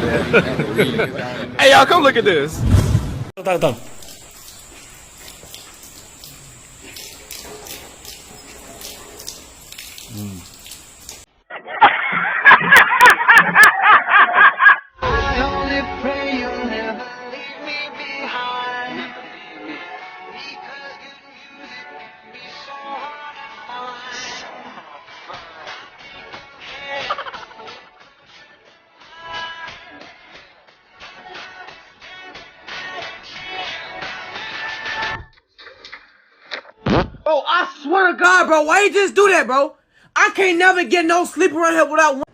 Hey, y'all, come look at this. Tahan. Bro, I swear to God, bro, why you just do that, bro? I can't never get no sleep around here without